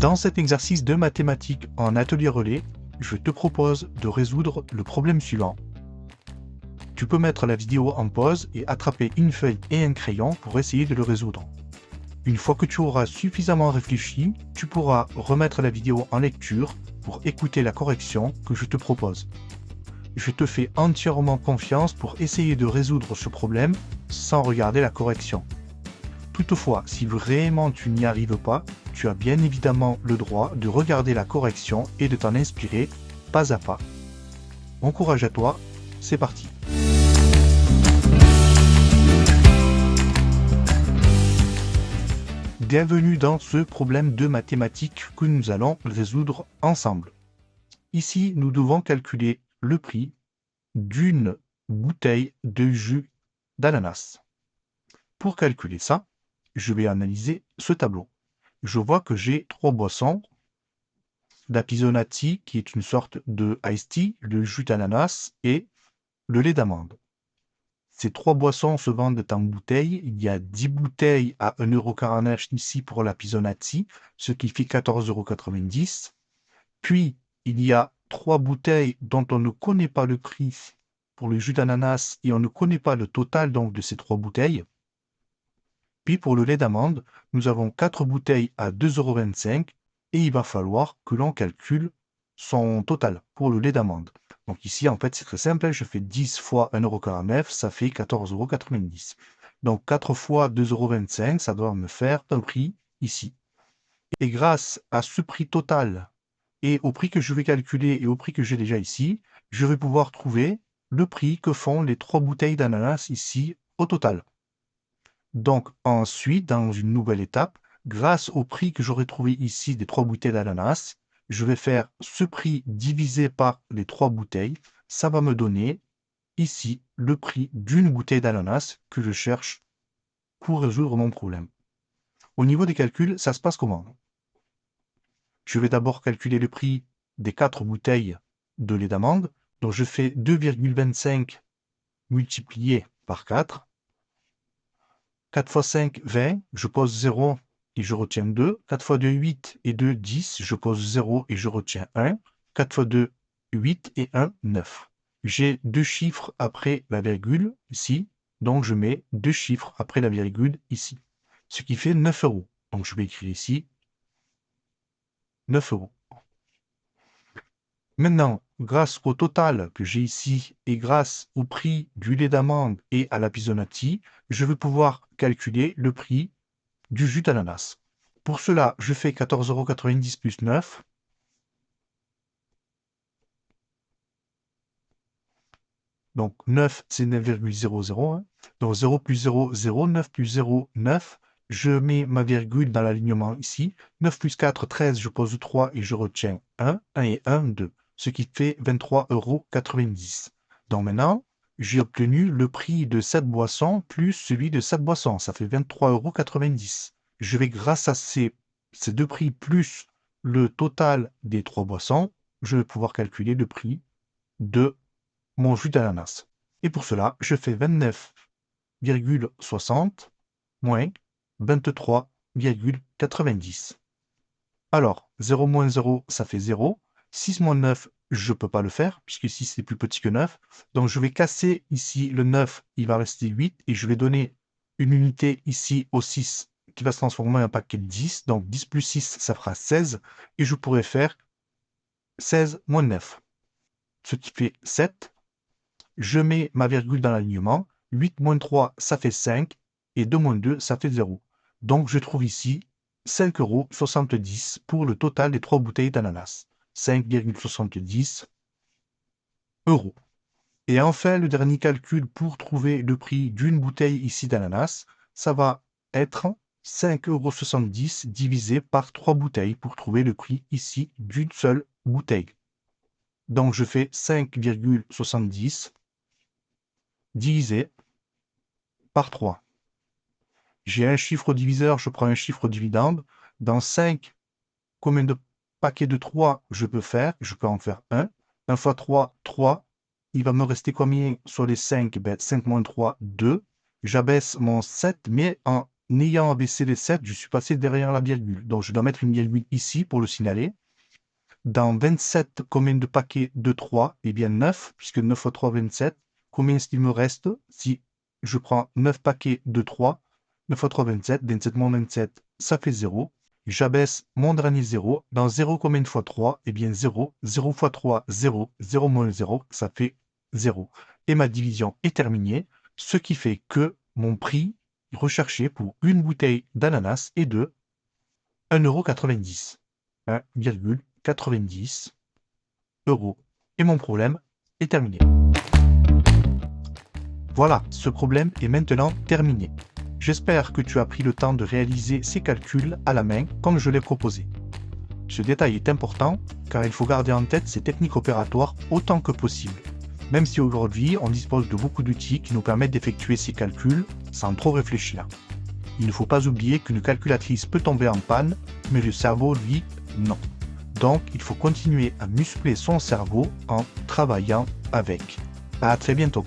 Dans cet exercice de mathématiques en atelier relais, je te propose de résoudre le problème suivant. Tu peux mettre la vidéo en pause et attraper une feuille et un crayon pour essayer de le résoudre. Une fois que tu auras suffisamment réfléchi, tu pourras remettre la vidéo en lecture pour écouter la correction que je te propose. Je te fais entièrement confiance pour essayer de résoudre ce problème sans regarder la correction. Toutefois, si vraiment tu n'y arrives pas, tu as bien évidemment le droit de regarder la correction et de t'en inspirer pas à pas. Bon courage à toi, c'est parti. Bienvenue dans ce problème de mathématiques que nous allons résoudre ensemble. Ici, nous devons calculer le prix d'une bouteille de jus d'ananas. Pour calculer ça, je vais analyser ce tableau. Je vois que j'ai trois boissons, la Pisonati qui est une sorte de iced tea, le jus d'ananas et le lait d'amande. Ces trois boissons se vendent en bouteilles. Il y a 10 bouteilles à 1,49 € ici pour la Pisonati, ce qui fait 14,90 €. Puis, il y a trois bouteilles dont on ne connaît pas le prix pour le jus d'ananas et on ne connaît pas le total donc de ces trois bouteilles. Puis pour le lait d'amande, nous avons 4 bouteilles à 2,25 € et il va falloir que l'on calcule son total pour le lait d'amande. Donc ici, en fait, c'est très simple. Je fais 10 fois 1,49 €, ça fait 14,90 €. Donc 4 fois 2,25 €, ça doit me faire un prix ici. Et grâce à ce prix total et au prix que je vais calculer et au prix que j'ai déjà ici, je vais pouvoir trouver le prix que font les 3 bouteilles d'ananas ici au total. Donc ensuite, dans une nouvelle étape, grâce au prix que j'aurai trouvé ici des 3 bouteilles d'ananas, je vais faire ce prix divisé par les 3 bouteilles. Ça va me donner ici le prix d'une bouteille d'ananas que je cherche pour résoudre mon problème. Au niveau des calculs, ça se passe comment? Je vais d'abord calculer le prix des 4 bouteilles de lait d'amande. Donc je fais 2,25 multiplié par 4. 4 fois 5, 20, je pose 0 et je retiens 2. 4 fois 2, 8 et 2, 10, je pose 0 et je retiens 1. 4 fois 2, 8 et 1, 9. J'ai deux chiffres après la virgule ici, donc je mets deux chiffres après la virgule ici, ce qui fait 9 €. Donc je vais écrire ici 9 €. Maintenant, grâce au total que j'ai ici et grâce au prix du lait d'amande et à la Pisonati, je vais pouvoir calculer le prix du jus d'ananas. Pour cela, je fais 14,90 € plus 9. Donc 9, c'est 9,00. Hein. Donc 0 plus 0, 0. 9 plus 0, 9. Je mets ma virgule dans l'alignement ici. 9 plus 4, 13. Je pose 3 et je retiens 1. 1 et 1, 2. Ce qui fait 23,90 €. Donc maintenant, j'ai obtenu le prix de cette boisson plus celui de cette boisson. Ça fait 23,90 €. Je vais, grâce à ces deux prix plus le total des trois boissons, je vais pouvoir calculer le prix de mon jus d'ananas. Et pour cela, je fais 29,60 moins 23,90. Alors, 0 moins 0, ça fait 0. 6 moins 9, je ne peux pas le faire, puisque 6 c'est plus petit que 9. Donc, je vais casser ici le 9, il va rester 8, et je vais donner une unité ici au 6, qui va se transformer en un paquet de 10. Donc, 10 plus 6, ça fera 16, et je pourrais faire 16 moins 9, ce qui fait 7. Je mets ma virgule dans l'alignement. 8 moins 3, ça fait 5. Et 2 moins 2, ça fait 0. Donc, je trouve ici 5,70 € pour le total des 3 bouteilles d'ananas. 5,70 €. Et enfin, le dernier calcul pour trouver le prix d'une bouteille ici d'ananas, ça va être 5,70 € divisé par 3 bouteilles pour trouver le prix ici d'une seule bouteille. Donc, je fais 5,70 divisé par 3. J'ai un chiffre diviseur, je prends un chiffre dividende. Dans 5, combien de paquets de 3 je peux faire? Je peux en faire 1. 1 fois 3, 3. Il va me rester combien sur les 5? 5 moins 3, 2. J'abaisse mon 7, mais en n'ayant abaissé les 7, je suis passé derrière la virgule. Donc, je dois mettre une virgule ici pour le signaler. Dans 27, combien de paquets de 3? Eh bien 9, puisque 9 fois 3, 27. Combien est-ce qu'il me reste si je prends 9 paquets de 3? 9 fois 3, 27. 27 moins 27, ça fait 0. J'abaisse mon dernier 0. Dans 0, combien de fois 3? Eh bien 0. 0 fois 3, 0. 0 moins 0, ça fait 0. Et ma division est terminée, ce qui fait que mon prix recherché pour une bouteille d'ananas est de 1,90 €. 1,90 €. Et mon problème est terminé. Voilà, ce problème est maintenant terminé. J'espère que tu as pris le temps de réaliser ces calculs à la main comme je l'ai proposé. Ce détail est important car il faut garder en tête ces techniques opératoires autant que possible. Même si aujourd'hui on dispose de beaucoup d'outils qui nous permettent d'effectuer ces calculs sans trop réfléchir. Il ne faut pas oublier qu'une calculatrice peut tomber en panne, mais le cerveau, lui, non. Donc, il faut continuer à muscler son cerveau en travaillant avec. À très bientôt.